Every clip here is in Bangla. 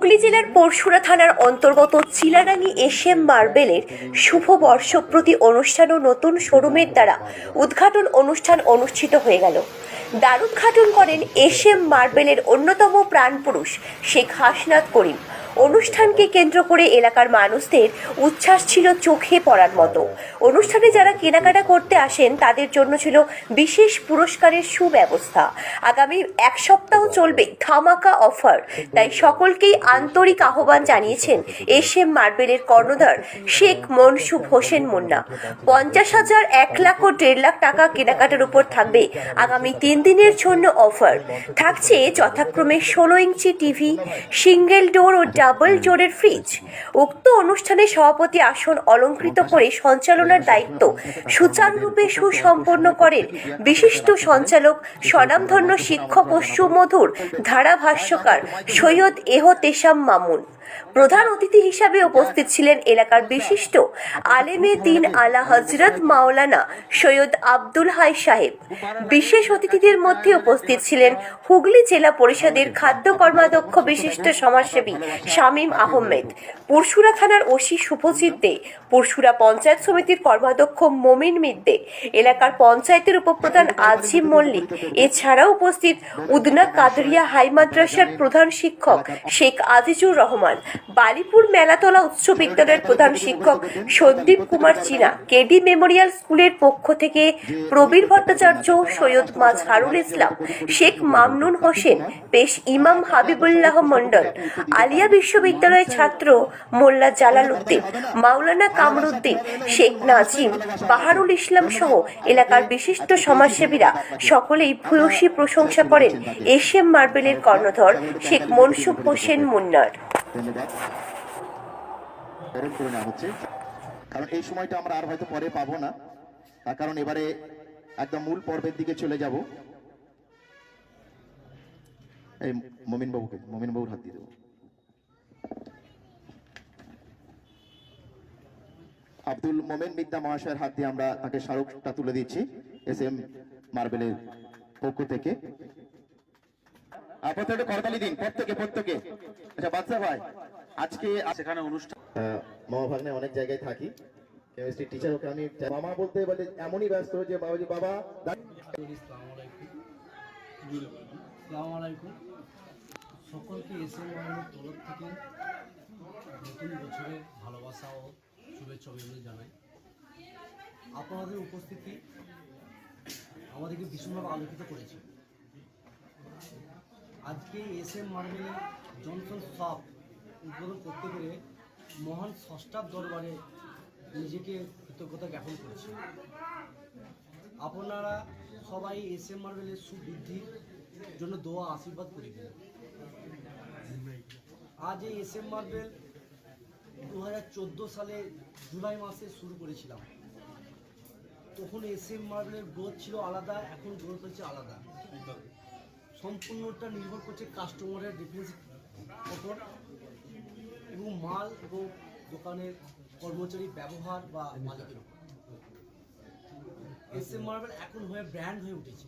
হুগলি জেলার পরশুরা থানার অন্তর্গত চিলারানী এসএম মার্বেলের শুভ বর্ষপ্রতি অনুষ্ঠান ও নতুন শোরুমের দ্বারা উদ্ঘাটন অনুষ্ঠান অনুষ্ঠিত হয়ে গেল। দ্বারোদ্ঘাটন করেন এসএম মার্বেলের অন্যতম প্রাণপুরুষ শেখ হাসনাত করিম। অনুষ্ঠানকে কেন্দ্র করে এলাকার মানুষদের উচ্ছ্বাস ছিল চোখে পড়ার মতো। অনুষ্ঠানে যারা কেনাকাটা করতে আসেন তাদের জন্য ছিল বিশেষ পুরস্কারের সুব্যবস্থা। আগামী এক সপ্তাহ চলবে ধামাকা অফার, তাই সকলকেই আন্তরিক আহ্বান জানিয়েছেন এসএম মার্বেলের কর্ণধার শেখ মনসুব হোসেন মুন্না। 50,000, 1 লাখ ও 1.5 লাখ টাকা কেনাকাটার উপর থাকবে আগামী 3 দিনের জন্য অফার। থাকছে যথাক্রমে 16 inch TV, single door O double ডোরের ফ্রিজ। উক্ত অনুষ্ঠানে সভাপতি আসন অলঙ্কৃত করে সঞ্চালনার দায়িত্ব সুচারুরূপে সুসম্পন্ন করেন বিশিষ্ট সঞ্চালক, স্বনামধন্য শিক্ষক ও সুমধুর ধারাভাষ্যকার সৈয়দ এহতেশাম মামুন। প্রধান অতিথি হিসাবে উপস্থিত ছিলেন এলাকার বিশিষ্ট আলেমে দিন আলা হজরত মাওলানা সৈয়দ আব্দুল হাই সাহেব। বিশেষ অতিথিদের মধ্যে উপস্থিত ছিলেন হুগলি জেলা পরিষদের খাদ্য কর্মাধ্যক্ষ বিশিষ্ট সমাজসেবী শামীম আহমেদ, পরশুরা থানার ওসি শুভজিৎ দে, পরশুরা পঞ্চায়েত সমিতির কর্মাধ্যক্ষ মমিন মিদ্দে, এলাকার পঞ্চায়েতের উপপ্রধান আজিম মল্লিক। এছাড়াও উপস্থিত উদনা কাদরিয়া হাই মাদ্রাসার প্রধান শিক্ষক শেখ আজিজুর রহমান, বালিপুর মেলাতলা উচ্চ বিদ্যালয়ের প্রধান শিক্ষক সন্দীপ কুমার চীনা, কেডি মেমোরিয়াল স্কুলের পক্ষ থেকে প্রবীর ভট্টাচার্য, সৈয়দ মাজহারুল ইসলাম, শেখ মামনুন হোসেন, পেশ ইমাম হাবিবুল্লাহ মন্ডল, আলিয়া বিশ্ববিদ্যালয়ের ছাত্র মোল্লা জালাল উদ্দিন, মাওলানা কামরুদ্দিন, শেখ নাজিম, বাহারুল ইসলাম সহ এলাকার বিশিষ্ট সমাজসেবীরা সকলেই ভূয়সী প্রশংসা করেন এসএম মার্বেলের কর্ণধর শেখ মনসুব হোসেন মুন্নার। কারণ এই সময়টা আমরা আর হয়তো পরে পাবো না, তার কারণ এবারে একদম মূল পর্বের দিকে চলে যাব। এই মমিন বাবুর হাত দিয়ে দেবো। আব্দুল মোমেন বিদ্যা মহাশয়ের হাত দিয়ে আমরা তাকে স্মারকটা তুলে দিচ্ছি এসএম মার্বেলের পক্ষ থেকে। প্রত্যেকটা করতালি দিন প্রত্যেকে। আচ্ছা বাচ্চা ভাই, আজকে সেখানে অনুষ্ঠান মামা ভাগ্নে অনেক জায়গায় থাকি, কেমিস্ট্রি টিচার, ওকে আমি মামা বলতে বলে এমনই ব্যস্ত যে বাবাজি বাবা। আসসালামু আলাইকুম সকলকে এসএম মার্বেলের তরফ থেকে নতুন বছরের ভালোবাসা ও শুভেচ্ছা অভিনন্দন জানাই। আপনাদের উপস্থিতি আমাদেরকে ভীষণভাবে আলোকিত করেছে। আজকে এসএম মার্বেলের জনসন শপ উদ্বোধন করতে পেরে মহান ষষ্ঠার দরবারে নিজেকে কৃতজ্ঞতা জ্ঞাপন করেছি। আপনারা সবাই এসএম মার্বেলের সুবৃদ্ধির জন্য দোয়া আশীর্বাদ করিবেন। আজ এই এসএম মার্বেল 2014 সালে জুলাই মাসে শুরু করেছিলাম। তখন এসএম মার্বেলের গ্রোথ ছিল আলাদা, এখন গ্রোথ হচ্ছে আলাদা। সম্পূর্ণটা নির্ভর করছে কাস্টমারের ডিফারেন্সের ওপর এবং মাল এবং দোকানের কর্মচারী ব্যবহার বা মালিকের উপর। এসএম মার্বেল এখন হয়ে ব্র্যান্ড হয়ে উঠেছে।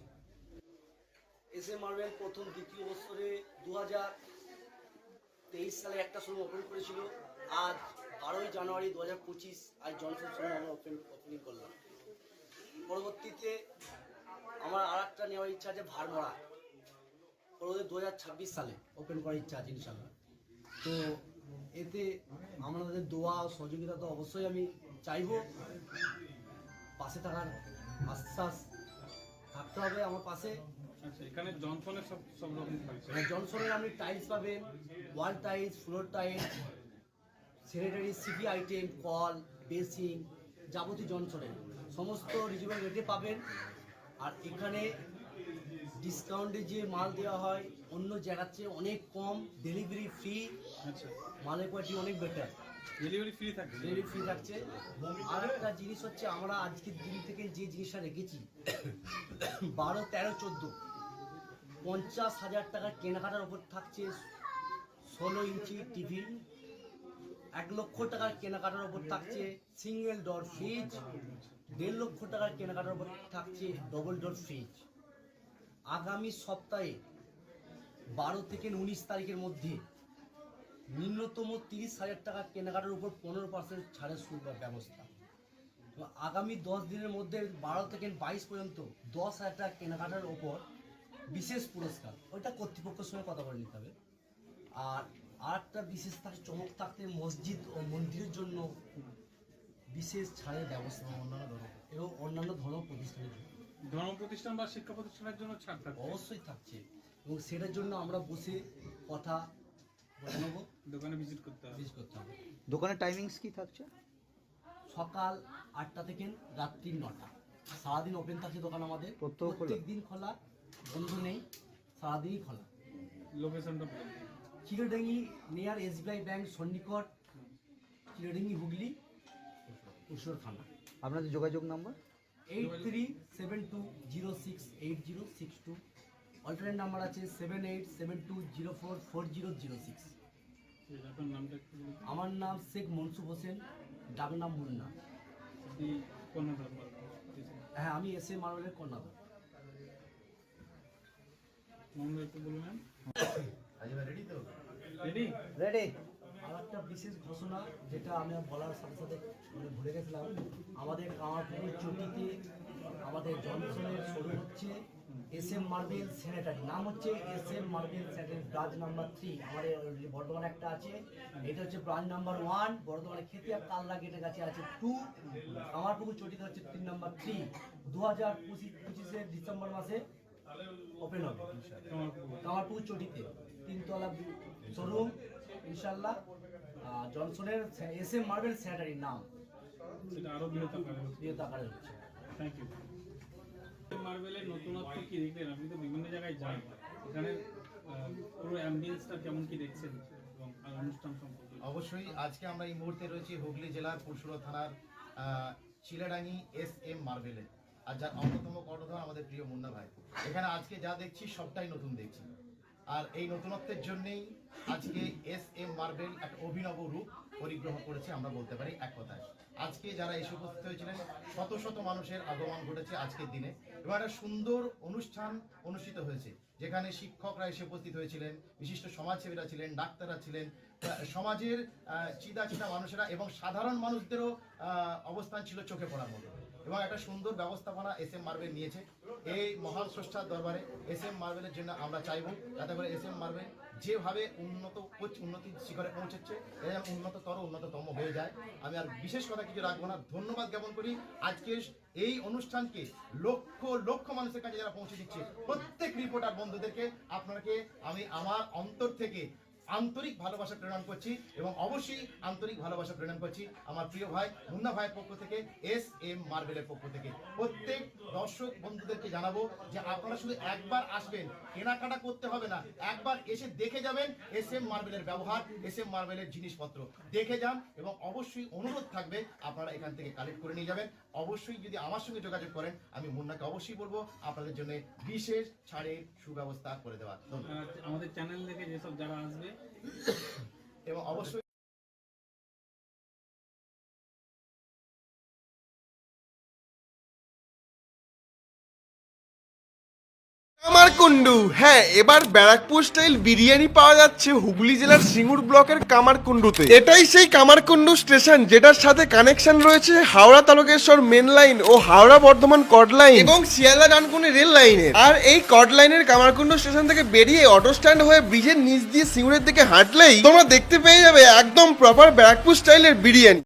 এসএম মার্বেল প্রথম দ্বিতীয় বছরে 2023 সালে একটা শোরুম ওপেন করেছিল। আজ 12ই জানুয়ারি 2025 আজ জনসন শোরুম আমরা ওপেনিং করলাম। পরবর্তীতে আমার আর একটা নেওয়ার ইচ্ছা আছে ভারমরা, পরবর্তী 2026 সালে ওপেন করার ইচ্ছা আছে ইনশাল্লাহ। তো এতে আমাদের দোয়া সহযোগিতা তো অবশ্যই আমি চাইব, পাশে থাকার আশ্বাস থাকতে হবে আমার পাশে। এখানে জনসনের সব রকম থাকছে। জনসনের আপনি টাইলস পাবেন, wall tiles, floor tiles, sanitary CP item, call, basin, যাবতীয় জনসনের সমস্ত রিজনেবল রেটে পাবেন। আর এখানে ডিসকাউন্টে যে মাল দেওয়া হয় অন্য জায়গার চেয়ে অনেক কম, ডেলিভারি ফ্রি। আচ্ছা, মালের কোয়ালিটি অনেক বেটার, ডেলিভারি ফ্রি থাকছে। ডেলিভারি ফ্রি থাকছে। আর একটা জিনিস হচ্ছে আমরা আজকের দিন থেকে যে জিনিসটা রেখেছি 12, 13, 14 50,000 টাকার কেনাকাটার উপর থাকছে 16 ইঞ্চি টিভি, 1 লক্ষ টাকার কেনাকাটার উপর থাকছে সিঙ্গেল ডোর ফ্রিজ, 1.5 লক্ষ টাকার কেনাকাটার উপর থাকছে ডবল ডোর ফ্রিজ। আগামী সপ্তাহে 12 থেকে 19 তারিখের মধ্যে ন্যূনতম 30,000 টাকা কেনাকাটার উপর 15% ছাড়ের ব্যবস্থা। এবং আগামী 10 দিনের মধ্যে 12 থেকে 22 পর্যন্ত 10,000 টাকা কেনাকাটার ওপর বিশেষ পুরস্কার, ওইটা কর্তৃপক্ষের সঙ্গে কথা বলে নিতে হবে। আর আরেকটা বিশেষ চমক থাকতে মসজিদ ও মন্দিরের জন্য বিশেষ ছাড়ের ব্যবস্থা এবং অন্যান্য ধর্ম প্রতিষ্ঠানের জন্য। ধর্ম প্রতিষ্ঠান বা শিক্ষা প্রতিষ্ঠানের জন্য ছাড় থাকবে অবশ্যই থাকছে, এবং সেটার জন্য আমরা বসে কথা বলে নেবো, দোকানে ভিজিট করতে হবে। দোকানের টাইমিংস কি থাকছে? সকাল 8টা থেকে রাত্রি 9টা, সারাদিন ওপেন থাকছে দোকান আমাদের, প্রত্যেক দিন খোলা, বন্ধ নেই, সারাদিনই খোলা। লোকেশনটা বলে দিন। চিরডাঙ্গি নিয়ার SBI ব্যাংক সন্নিকট, চিরডাঙ্গি হুগলি, পুরসুর থানা। আপনাদের যোগাযোগ নাম্বার? 8372068062। অল্টারনেট নাম্বার আছে 7872044006। আপনার নামটা একটু বলুন। আমার নাম শেখ মনসুর হোসেন, ডাক নাম মুন্না। আপনি কর্ণাটক বলুন। হ্যাঁ, আমি SM মার্বেলের কর্ণাটক। নামটা একটু বলুন। রেডি তো? রেডি? রেডি। আর একটা বিশেষ ঘোষণা যেটা আমি বলার সাথে সাথে ভুলে গেছিলাম, আমাদের কামারপুকুর চটিতে আমাদের জনসনের শুরু হচ্ছে SM মার্বেল স্যানিটারি, নাম হচ্ছে SM marble sanitary, branch number 3 আমাদের বর্ধমানে একটা আছে, এটা হচ্ছে ব্রাঞ্চ নাম্বার 1 বর্ধমানে খেতে, আর কালনা গেটের কাছে আছে 2, কামারপুকুর চটিতে হচ্ছে 3 নাম্বার 3। 2025 ডিসেম্বর মাসে ওপেন হবে কামারপুকুর চটিতে, 3তলা শোরুম ইনশাল্লাহ। জনসনের SM মার্বেল স্যানিটারি নাম, সেটা আরো বৃহৎ আকারে হচ্ছে। Thank you. মার্বেলের নতুনত্ব কি দেখলেন? আপনি তো বিভিন্ন জায়গায় যান, এখানে পুরো অ্যাম্বিয়েন্সটা কেমন কি দেখছেন এবং অনুষ্ঠান সম্পর্কে? অবশ্যই আজকে আমরা এই মুহূর্তে রয়েছি হুগলি জেলার পুরসুরা থানার চিলাডাঙ্গি SM মার্বেলে, আর যার অন্যতম কর্ণধার আমাদের প্রিয় মুন্না ভাই। এখানে আজকে যা দেখছি সবটাই নতুন দেখছি, আর এই নতুনত্বের জন্যেই আজকে SM মার্বেল একটা অভিনব রূপ পরিগ্রহ করেছে, আমরা বলতে পারি এক কথায়। আজকে যারা এসে উপস্থিত হয়েছিলেন, শত শত মানুষের আগমন ঘটেছে আজকের দিনে, এবং একটা সুন্দর অনুষ্ঠান অনুষ্ঠিত হয়েছে, যেখানে শিক্ষকরা এসে উপস্থিত হয়েছিলেন, বিশিষ্ট সমাজসেবীরা ছিলেন, ডাক্তাররা ছিলেন, সমাজের চিদা মানুষেরা, এবং সাধারণ মানুষদেরও অবস্থান ছিল চোখে পড়ার মতো, এবং একটা সুন্দর ব্যবস্থাপনা SM মার্বেল নিয়েছে। এই মহান স্রষ্টার দরবারে SM মার্বেলের জন্য আমরা চাইব যাতে করে SM মার্বেল যেভাবে উন্নতির শিখরে পৌঁছেছে, এটা যেন উন্নততম হয়ে যায়। আমি আর বিশেষ কথা কিছু রাখবো না, ধন্যবাদ জ্ঞাপন করি আজকের এই অনুষ্ঠানকে লক্ষ লক্ষ মানুষের কাছে যারা পৌঁছে দিচ্ছে, প্রত্যেক রিপোর্টার বন্ধুদেরকে আপনাকে আমি আমার অন্তর থেকে আন্তরিক ভালোবাসা প্রেরণ করছি, এবং অবশ্যই আন্তরিক ভালোবাসা প্রেরণ করছি আমার প্রিয় ভাই মুন্না ভাইয়ের পক্ষ থেকে, SM মার্বেলের পক্ষ থেকে। প্রত্যেক দর্শক বন্ধুদেরকে জানাবো যে আপনারা শুধু একবার আসবেন, কেনাকাটা করতে হবে না, একবার এসে দেখে যাবেন SM মার্বেলের ব্যবহার, SM মার্বেলের জিনিসপত্র দেখে যান, এবং অবশ্যই অনুরোধ থাকবে আপনারা এখান থেকে কালেক্ট করে নিয়ে যাবেন। অবশ্যই যদি আমার সঙ্গে যোগাযোগ করেন, আমি মুন্নাকে অবশ্যই বলবো আপনাদের জন্য বিশেষ ছাড়ের সুব্যবস্থা করে দেওয়ার। আমাদের চ্যানেল থেকে যেসব যারা আসবে, এবং অবশ্যই কামারকুন্ডু, হ্যাঁ, এবার ব্যারাকপুর স্টাইল বিরিয়ানি পাওয়া যাচ্ছে হুগলি জেলার সিঙ্গুর ব্লকের কামারকুন্ডুতে। এটাই সেই কামারকুন্ডু স্টেশন যেটার সাথে কানেকশন রয়েছে হাওড়া তারকেশ্বর মেন লাইন ও হাওড়া বর্ধমান কড লাইন এবং শিয়ালদা ডানকুনি রেল লাইনের। আর এই কড লাইনের কামারকুন্ডু স্টেশন থেকে বেরিয়ে অটো স্ট্যান্ড হয়ে ব্রিজের নিচ দিয়ে সিঙ্গুরের দিকে হাঁটলেই তোমরা দেখতে পেয়ে যাবে একদম প্রপার ব্যারাকপুর স্টাইলের বিরিয়ানি।